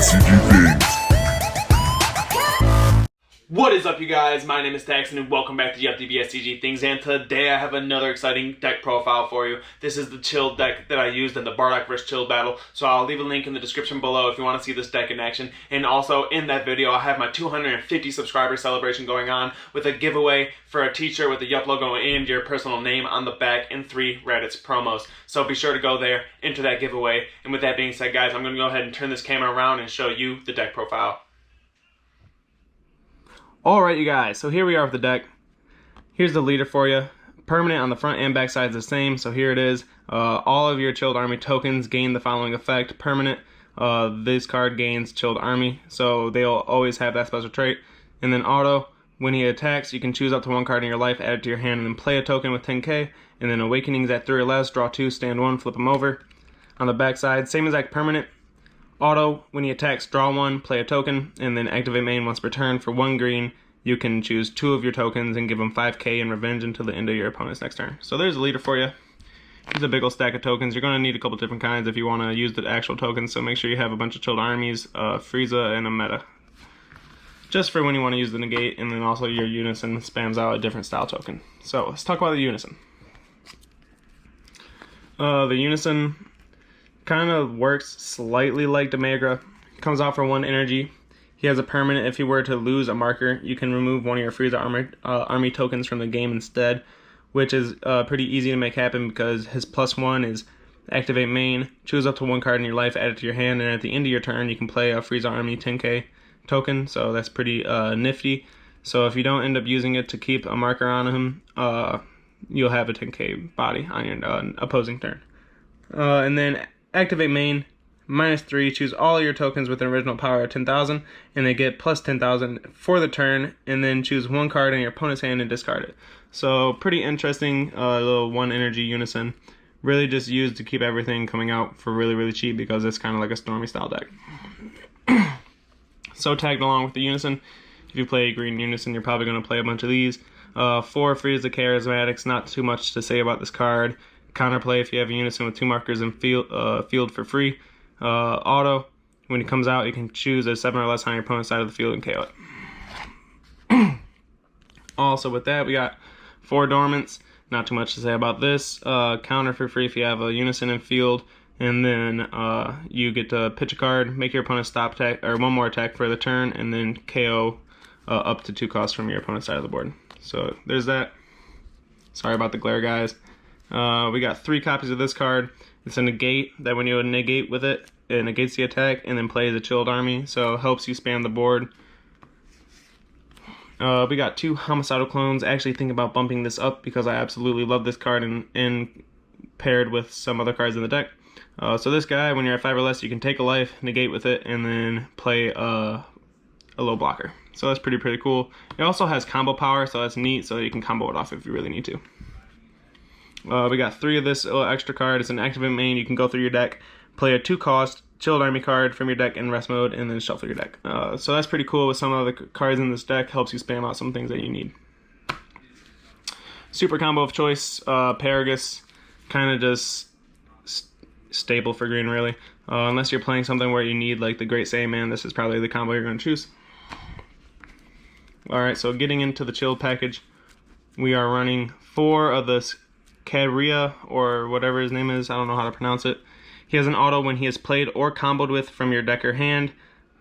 DBSCG things. What is up, you guys? My name is Taxon and welcome back to Yuhp DBSCG things, and today I have another exciting deck profile for you. This is the Chill deck that I used in the Bardock vs. Chill battle, so I'll leave a link in the description below if you want to see this deck in action. And also in that video I have my 250 subscriber celebration going on with a giveaway for a t-shirt with the Yuhp logo and your personal name on the back and 3 Raditz promos. So be sure to go there, enter that giveaway. And with that being said, guys, I'm going to go ahead and turn this camera around and show you the deck profile. Alright, you guys, so here we are with the deck. Here's the leader for you. Permanent on the front and back side is the same, so here it is. All of your Chilled Army tokens gain the following effect. Permanent, this card gains Chilled Army, so they'll always have that special trait. And then auto, when he attacks, you can choose up to 1 card in your life, add it to your hand, and then play a token with 10k. And then Awakenings at 3 or less, draw 2, stand 1, flip them over. On the back side, same exact permanent. Auto, when he attacks, draw 1, play a token, and then activate main once per turn. For 1 green, you can choose 2 of your tokens and give them 5k in revenge until the end of your opponent's next turn. So there's a leader for you. Here's a big old stack of tokens. You're going to need a couple different kinds if you want to use the actual tokens, so make sure you have a bunch of Chilled Armies, Frieza, and a meta. Just for when you want to use the negate, and then also your Unison spams out a different style token. So let's talk about the Unison. The Unison kind of works slightly like Demagra. Comes out for 1 energy. He has a permanent. If he were to lose a marker, you can remove 1 of your Frieza army tokens from the game instead, which is pretty easy to make happen because his +1 is activate main, choose up to 1 card in your life, add it to your hand, and at the end of your turn you can play a Frieza army 10k token, so that's pretty nifty. So if you don't end up using it to keep a marker on him, you'll have a 10k body on your opposing turn. And then activate main, -3, choose all of your tokens with an original power of 10,000, and they get plus 10,000 for the turn, and then choose 1 card in your opponent's hand and discard it. So pretty interesting little 1 energy Unison. Really just used to keep everything coming out for really cheap because it's kind of like a Stormy style deck. So tagged along with the Unison, if you play green Unison, you're probably going to play a bunch of these. 4 Frieza charismatics, not too much to say about this card. Counterplay if you have a Unison with 2 markers in field for free. Auto, when it comes out, you can choose a 7 or less on your opponent's side of the field and KO it. Also with that, we got 4 dormants. Not too much to say about this. Counter for free if you have a Unison in field, and then you get to pitch a card, make your opponent stop attack or 1 more attack for the turn, and then KO up to 2 costs from your opponent's side of the board. So there's that. Sorry about the glare, guys. We got 3 copies of this card. It's a negate that when you negate with it, it negates the attack and then plays a Chilled Army, so it helps you spam the board. We got 2 homicidal clones. I actually think about bumping this up because I absolutely love this card and paired with some other cards in the deck. So this guy, when you're at 5 or less, you can take a life, negate with it, and then play a low blocker. So that's pretty cool. It also has combo power, so that's neat, so you can combo it off if you really need to. We got 3 of this little extra card. It's an activate main. You can go through your deck, play a 2-cost Chilled Army card from your deck in rest mode, and then shuffle your deck. So that's pretty cool with some of the cards in this deck. Helps you spam out some things that you need. Super combo of choice, Paragus, kind of just staple for green, really. Unless you're playing something where you need like the Great Saiyaman, this is probably the combo you're going to choose. Alright, so getting into the Chilled package, we are running 4 of this Karia, or whatever his name is, I don't know how to pronounce it. He has an auto when he is played or comboed with from your deck or hand.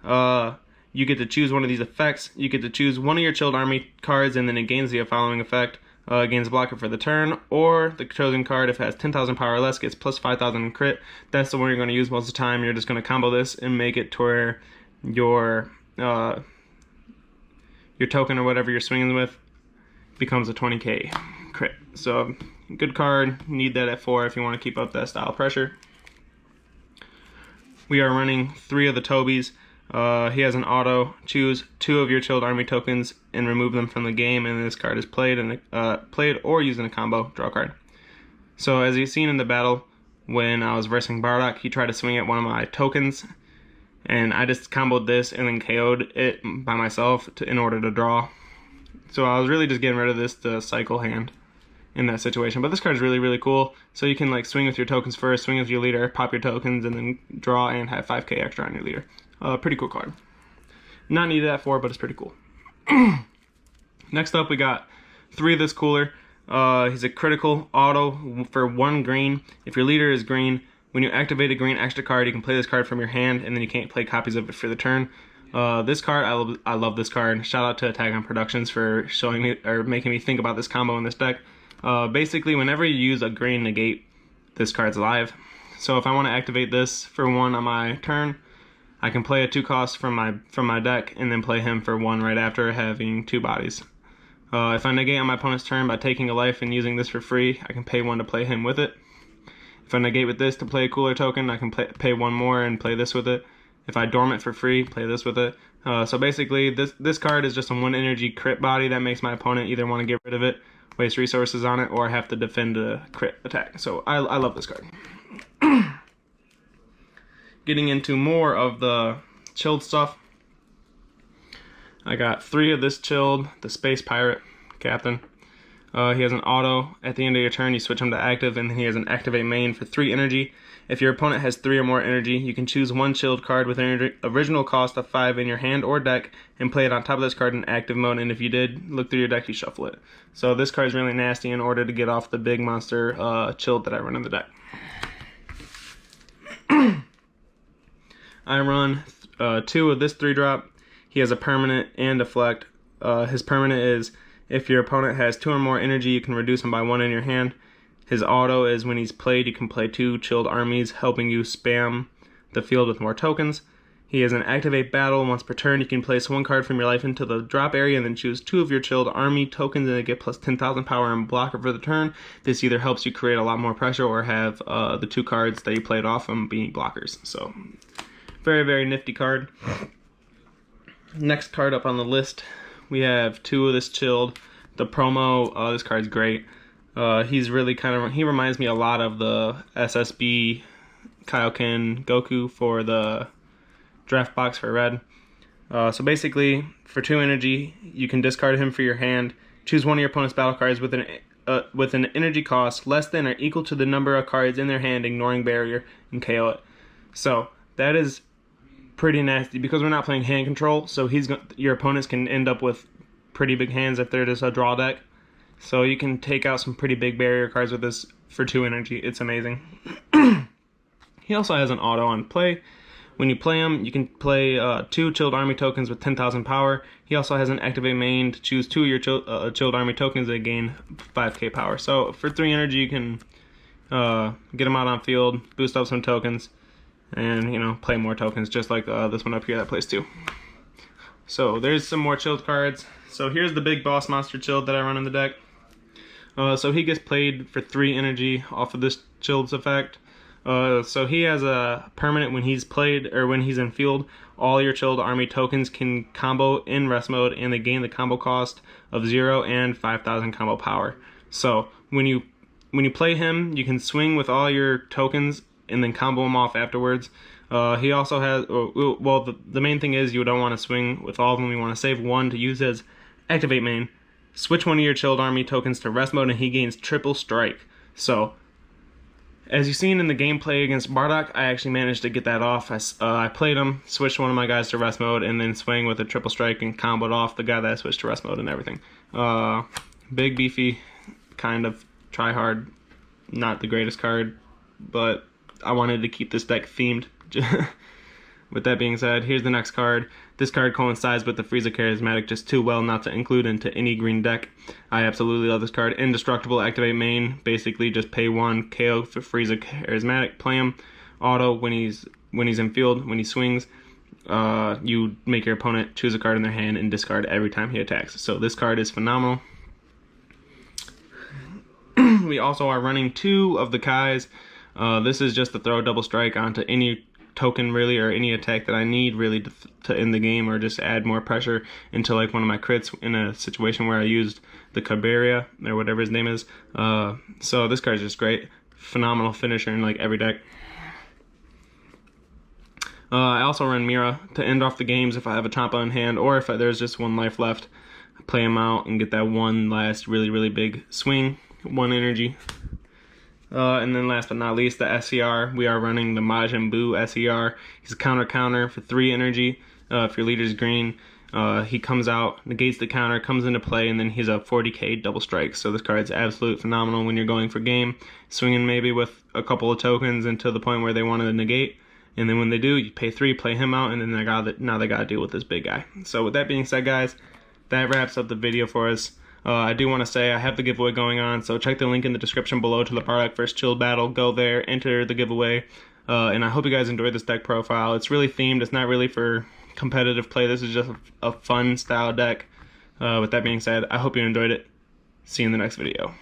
You get to choose 1 of these effects. You get to choose 1 of your Chilled Army cards, and then it gains the following effect. Gains a blocker for the turn, or the chosen card, if it has 10,000 power or less, gets plus 5,000 in crit. That's the one you're going to use most of the time. You're just going to combo this and make it to where your token or whatever you're swinging with becomes a 20k crit. So good card, need that at 4 if you want to keep up that style pressure. We are running 3 of the Tobys. He has an auto, choose 2 of your Chilled Army tokens and remove them from the game, and this card is played or used in a combo, draw a card. So as you've seen in the battle, when I was versing Bardock, he tried to swing at 1 of my tokens, and I just comboed this and then KO'd it by myself in order to draw. So I was really just getting rid of this to cycle hand in that situation. But this card is really cool. So you can like swing with your tokens first, swing with your leader, pop your tokens, and then draw and have 5k extra on your leader. Pretty cool card. Not needed at 4, but it's pretty cool. Next up, we got 3 of this cooler. He's a critical auto for 1 green. If your leader is green, when you activate a green extra card, you can play this card from your hand, and then you can't play copies of it for the turn. This card, I love this card. Shout out to Attack on Productions for showing me or making me think about this combo in this deck. Basically, whenever you use a green negate, this card's live. So if I want to activate this for 1 on my turn, I can play a 2-cost from my deck and then play him for 1 right after having 2 bodies. If I negate on my opponent's turn by taking a life and using this for free, I can pay 1 to play him with it. If I negate with this to play a cooler token, I can pay 1 more and play this with it. If I dormant for free, play this with it. So basically, this card is just a 1 energy crit body that makes my opponent either want to get rid of it, waste resources on it, or have to defend a crit attack. So I love this card. Getting into more of the chilled stuff, I got 3 of this chilled, the Space Pirate Captain. He has an auto. At the end of your turn, you switch him to active, and then he has an activate main for 3 energy. If your opponent has 3 or more energy, you can choose 1 chilled card with an original cost of 5 in your hand or deck, and play it on top of this card in active mode, and if you did, look through your deck, you shuffle it. So this card is really nasty in order to get off the big monster chilled that I run in the deck. I run 2 of this 3-drop. He has a permanent and deflect. His permanent is, if your opponent has 2 or more energy, you can reduce him by 1 in your hand. His auto is, when he's played, you can play 2 chilled armies, helping you spam the field with more tokens. He has an activate battle. Once per turn, you can place 1 card from your life into the drop area and then choose 2 of your chilled army tokens and get plus 10,000 power and blocker for the turn. This either helps you create a lot more pressure or have the 2 cards that you played off them being blockers. So, very, very nifty card. Next card up on the list, we have 2 of this chilled. The promo, this card's great. He's really he reminds me a lot of the SSB Kaioken Goku for the draft box for red. So basically, for 2 energy, you can discard him for your hand, choose 1 of your opponent's battle cards with an energy cost less than or equal to the number of cards in their hand, ignoring barrier, and KO it. So that is pretty nasty because we're not playing hand control, so your opponents can end up with pretty big hands if they're just a draw deck. So you can take out some pretty big barrier cards with this for 2 energy. It's amazing. He also has an auto on play. When you play him, you can play 2 chilled army tokens with 10,000 power. He also has an activate main to choose 2 of your chilled army tokens that gain 5k power. So for 3 energy, you can get him out on field, boost up some tokens, and play more tokens, just like this one up here that plays 2. So there's some more chilled cards. So here's the big boss monster chilled that I run in the deck. So he gets played for 3 energy off of this chilled's effect. So he has a permanent when he's played or when he's in field. All your chilled army tokens can combo in rest mode, and they gain the combo cost of 0 and 5,000 combo power. So when you play him, you can swing with all your tokens and then combo them off afterwards. He also has, the main thing is you don't want to swing with all of them. You want to save 1 to use as activate main. Switch 1 of your chilled army tokens to rest mode, and he gains triple strike. So, as you've seen in the gameplay against Bardock, I actually managed to get that off. I played him, switched 1 of my guys to rest mode, and then swang with a triple strike and comboed off the guy that I switched to rest mode and everything. Big, beefy, kind of try hard. Not the greatest card, but I wanted to keep this deck themed. With that being said, here's the next card. This card coincides with the Frieza Charismatic just too well not to include into any green deck. I absolutely love this card. Indestructible, activate main. Basically just pay 1, KO for Frieza Charismatic, play him. Auto when he's in field, when he swings, you make your opponent choose a card in their hand and discard every time he attacks. So this card is phenomenal. We also are running 2 of the Kais. This is just to throw double strike onto any token really, or any attack that I need really to end the game, or just add more pressure into like one of my crits in a situation where I used the Caberia or whatever his name is. So this card is just great. Phenomenal finisher in like every deck. I also run Mira to end off the games if I have a Champa in hand, or if there's just 1 life left. Play him out and get that 1 last really, really big swing. 1 energy. And then last but not least, the SER. We are running the Majin SER. He's a counter for 3 energy. If your leader's green, he comes out, negates the counter, comes into play, and then he's a 40k double strike. So this card's absolutely phenomenal when you're going for game, swinging maybe with a couple of tokens until the point where they want to negate. And then when they do, you pay 3, play him out, and then now they gotta deal with this big guy. So with that being said, guys, that wraps up the video for us. I do want to say I have the giveaway going on, so check the link in the description below to the Bardock vs. Chilled battle. Go there, enter the giveaway, and I hope you guys enjoyed this deck profile. It's really themed. It's not really for competitive play. This is just a fun style deck. With that being said, I hope you enjoyed it. See you in the next video.